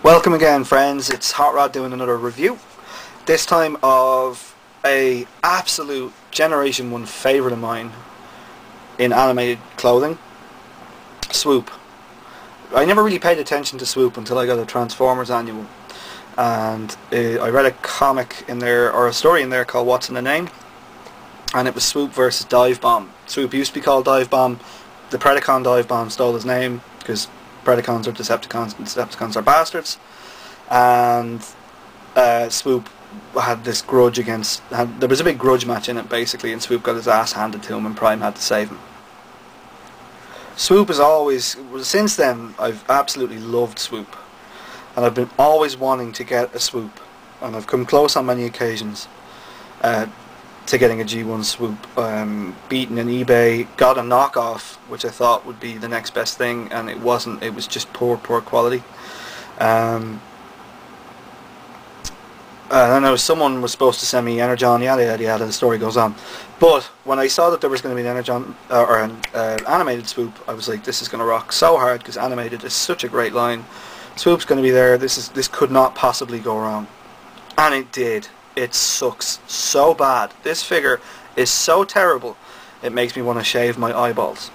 Welcome again, friends. It's Hot Rod doing another review. This time of a absolute Generation 1 favourite of mine in animated clothing, Swoop. I never really paid attention to Swoop until I got a Transformers annual, and I read a comic in there, or a story in there called What's in the Name, and it was Swoop versus Dive Bomb. Swoop used to be called Dive Bomb. The Predacon Dive Bomb stole his name because Predacons are Decepticons and Decepticons are bastards, and Swoop had this grudge against, there was a big grudge match in it basically, and Swoop got his ass handed to him and Prime had to save him. Swoop has always, since then I've absolutely loved Swoop, and I've been always wanting to get a Swoop, and I've come close on many occasions to getting a G1 Swoop, beaten in eBay, got a knockoff which I thought would be the next best thing, and it wasn't. It was just poor quality. I know someone was supposed to send me Energon, yada yada, the story goes on, but when I saw that there was going to be an Energon or an animated Swoop, I was like, this is going to rock so hard, because animated is such a great line. Swoop's going to be there. This could not possibly go wrong, and it did. It sucks so bad. This figure is so terrible, it makes me want to shave my eyeballs.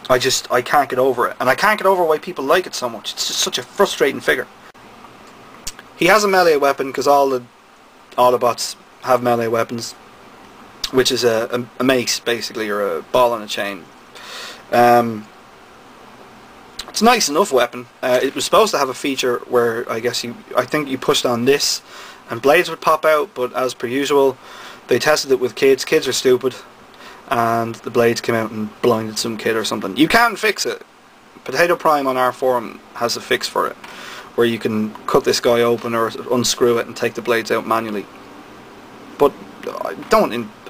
I can't get over it, and I can't get over why people like it so much. It's just such a frustrating figure. He has a melee weapon because all the Autobots have melee weapons, which is a mace basically, or a ball and a chain. It's a nice enough weapon. It was supposed to have a feature where I think you pushed on this and blades would pop out, but as per usual they tested it with kids. Kids are stupid, and the blades came out and blinded some kid or something. You can fix it. Potato Prime on our forum has a fix for it, where you can cut this guy open or unscrew it and take the blades out manually. But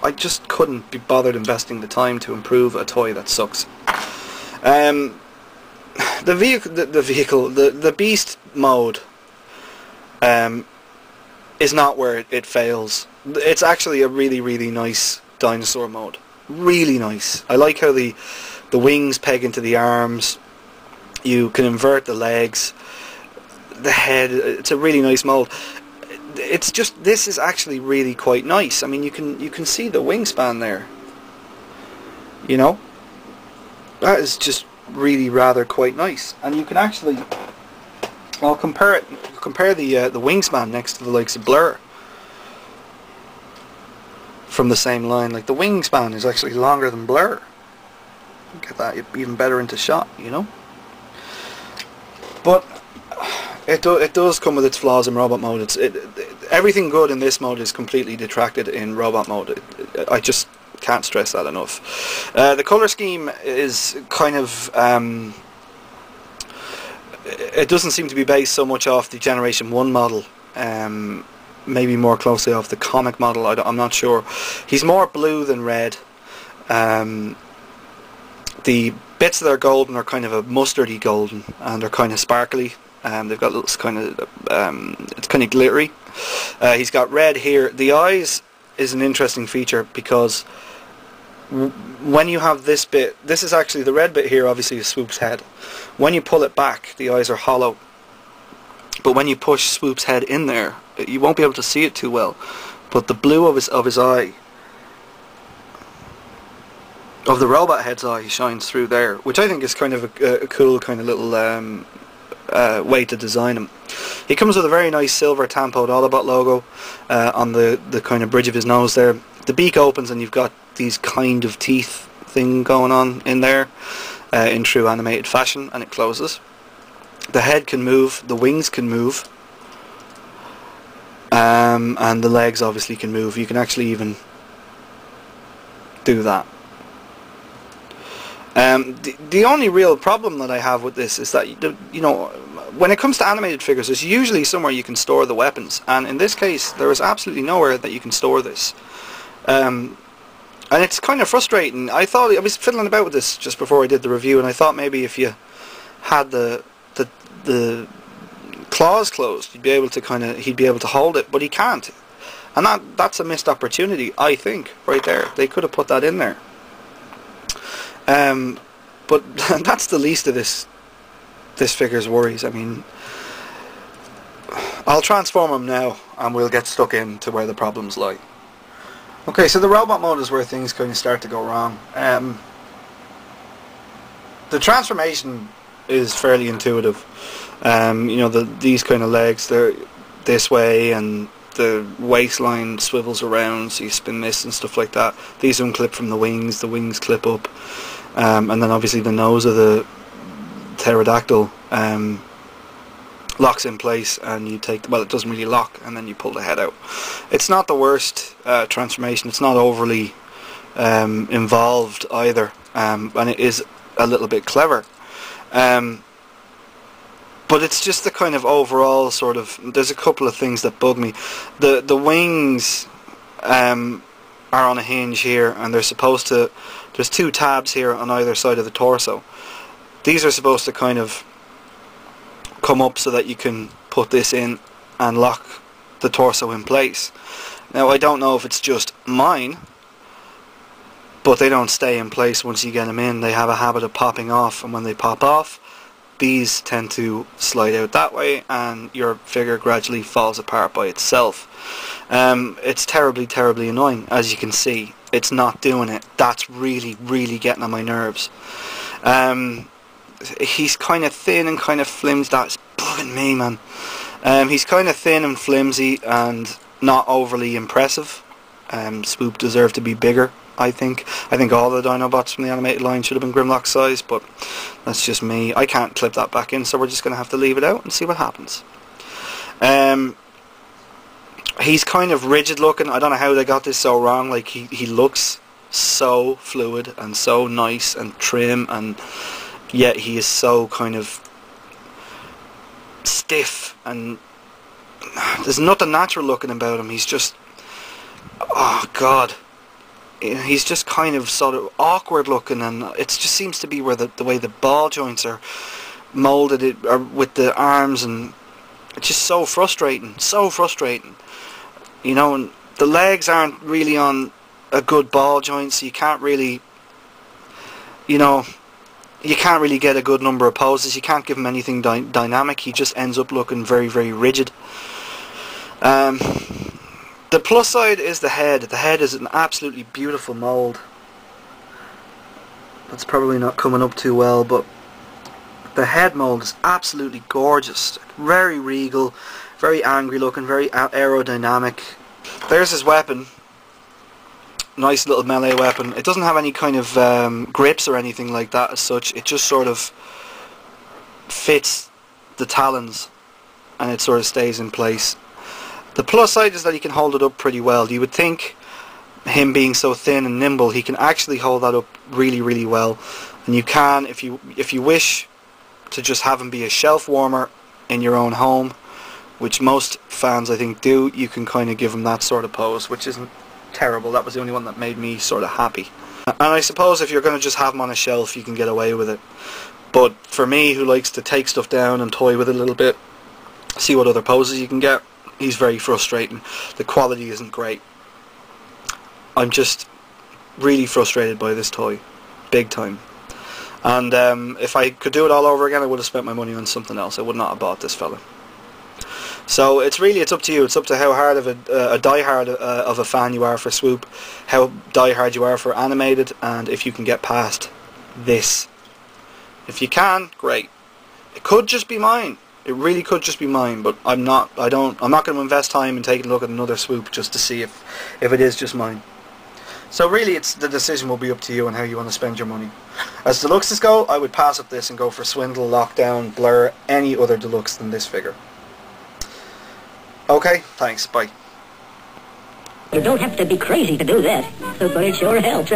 I just couldn't be bothered investing the time to improve a toy that sucks. The beast mode is not where it fails. It's actually a really nice dinosaur mode. Really nice. I like how the wings peg into the arms. You can invert the legs, the head. It's a really nice mode. It's just, this is actually really quite nice. I mean, you can see the wingspan there. You know, that is just really rather quite nice, and you can actually, I'll compare the wingspan next to the likes of Blur from the same line. Like, the wingspan is actually longer than Blur. Get that even better into shot, you know. But it does come with its flaws in robot mode. Everything good in this mode is completely detracted in robot mode. I just can't stress that enough. The colour scheme is kind of it doesn't seem to be based so much off the Generation 1 model, maybe more closely off the comic model. I'm not sure. He's more blue than red. The bits that are golden are kind of a mustardy golden, and they're kind of sparkly. They've got little kind of it's kind of glittery. He's got red here. The eyes is an interesting feature, because when you have this bit, this is actually the red bit here, obviously is Swoop's head. When you pull it back, the eyes are hollow, but when you push Swoop's head in there, you won't be able to see it too well, but the blue of his eye, of the robot head's eye, shines through there, which I think is kind of a cool kind of little way to design him. He comes with a very nice silver tampoed Autobot logo on the kind of bridge of his nose there. The beak opens and you've got these kind of teeth thing going on in there in true animated fashion, and it closes. The head can move, the wings can move, and the legs obviously can move. You can actually even do that. The only real problem that I have with this is that, you know, when it comes to animated figures, there's usually somewhere you can store the weapons, and in this case there is absolutely nowhere that you can store this, and it's kind of frustrating. I was fiddling about with this just before I did the review, and I thought maybe if you had the claws closed, he'd be able to hold it, but he can't, and that's a missed opportunity, I think, right there. They could have put that in there. But that's the least of this figure's worries. I mean, I'll transform him now and we'll get stuck into where the problems lie. Okay, so the robot mode is where things kind of start to go wrong. The transformation is fairly intuitive. You know, these kind of legs, they're this way, and the waistline swivels around, so you spin this and stuff like that. These unclip from the wings clip up, and then obviously the nose of the pterodactyl locks in place, and you take, well, it doesn't really lock, and then you pull the head out. It's not the worst transformation. It's not overly involved either, and it is a little bit clever. But it's just the kind of overall sort of, there's a couple of things that bug me. The wings are on a hinge here, and they're supposed to, there's two tabs here on either side of the torso. These are supposed to kind of come up so that you can put this in and lock the torso in place. Now I don't know if it's just mine, but they don't stay in place once you get them in. They have a habit of popping off, and when they pop off, these tend to slide out that way, and your figure gradually falls apart by itself. It's terribly, terribly annoying. As you can see, it's not doing it. That's really, really getting on my nerves. He's kind of thin and kind of flimsy. That's bugging me, man. He's kind of thin and flimsy and not overly impressive. Swoop deserved to be bigger, I think. I think all the Dinobots from the animated line should have been Grimlock size, but that's just me. I can't clip that back in, so we're just going to have to leave it out and see what happens. He's kind of rigid looking. I don't know how they got this so wrong. Like, he looks so fluid and so nice and trim, and yet he is so kind of stiff, and there's nothing natural looking about him. He's just, oh god, he's just kind of sort of awkward looking, and it just seems to be where the way the ball joints are moulded or with the arms, and it's just so frustrating, you know. And the legs aren't really on a good ball joint, so you can't really, you know, you can't really get a good number of poses. You can't give him anything dynamic. He just ends up looking very, very rigid. The plus side is the head. The head is an absolutely beautiful mould. That's probably not coming up too well, but the head mould is absolutely gorgeous. Very regal, very angry looking, very aerodynamic. There's his weapon. Nice little melee weapon. It doesn't have any kind of grips or anything like that as such. It just sort of fits the talons, and it sort of stays in place. The plus side is that he can hold it up pretty well. You would think, him being so thin and nimble, he can actually hold that up really, really well. And you can, if you wish to just have him be a shelf warmer in your own home, which most fans I think do, you can kind of give him that sort of pose, which isn't terrible. That was the only one that made me sort of happy. And I suppose if you're going to just have him on a shelf, you can get away with it. But for me, who likes to take stuff down and toy with it a little bit, see what other poses you can get, he's very frustrating. The quality isn't great. I'm just really frustrated by this toy, big time. And if I could do it all over again, I would have spent my money on something else. I would not have bought this fella. So it's up to you. It's up to how hard of a diehard of a fan you are for Swoop, how diehard you are for animated, and if you can get past this. If you can, great. It could just be mine. It really could just be mine, but I'm not going to invest time in taking a look at another Swoop just to see if it is just mine. So really, the decision will be up to you on how you want to spend your money. As deluxes go, I would pass up this and go for Swindle, Lockdown, Blur, any other deluxe than this figure. Okay, thanks, bye. You don't have to be crazy to do that, but it sure helps.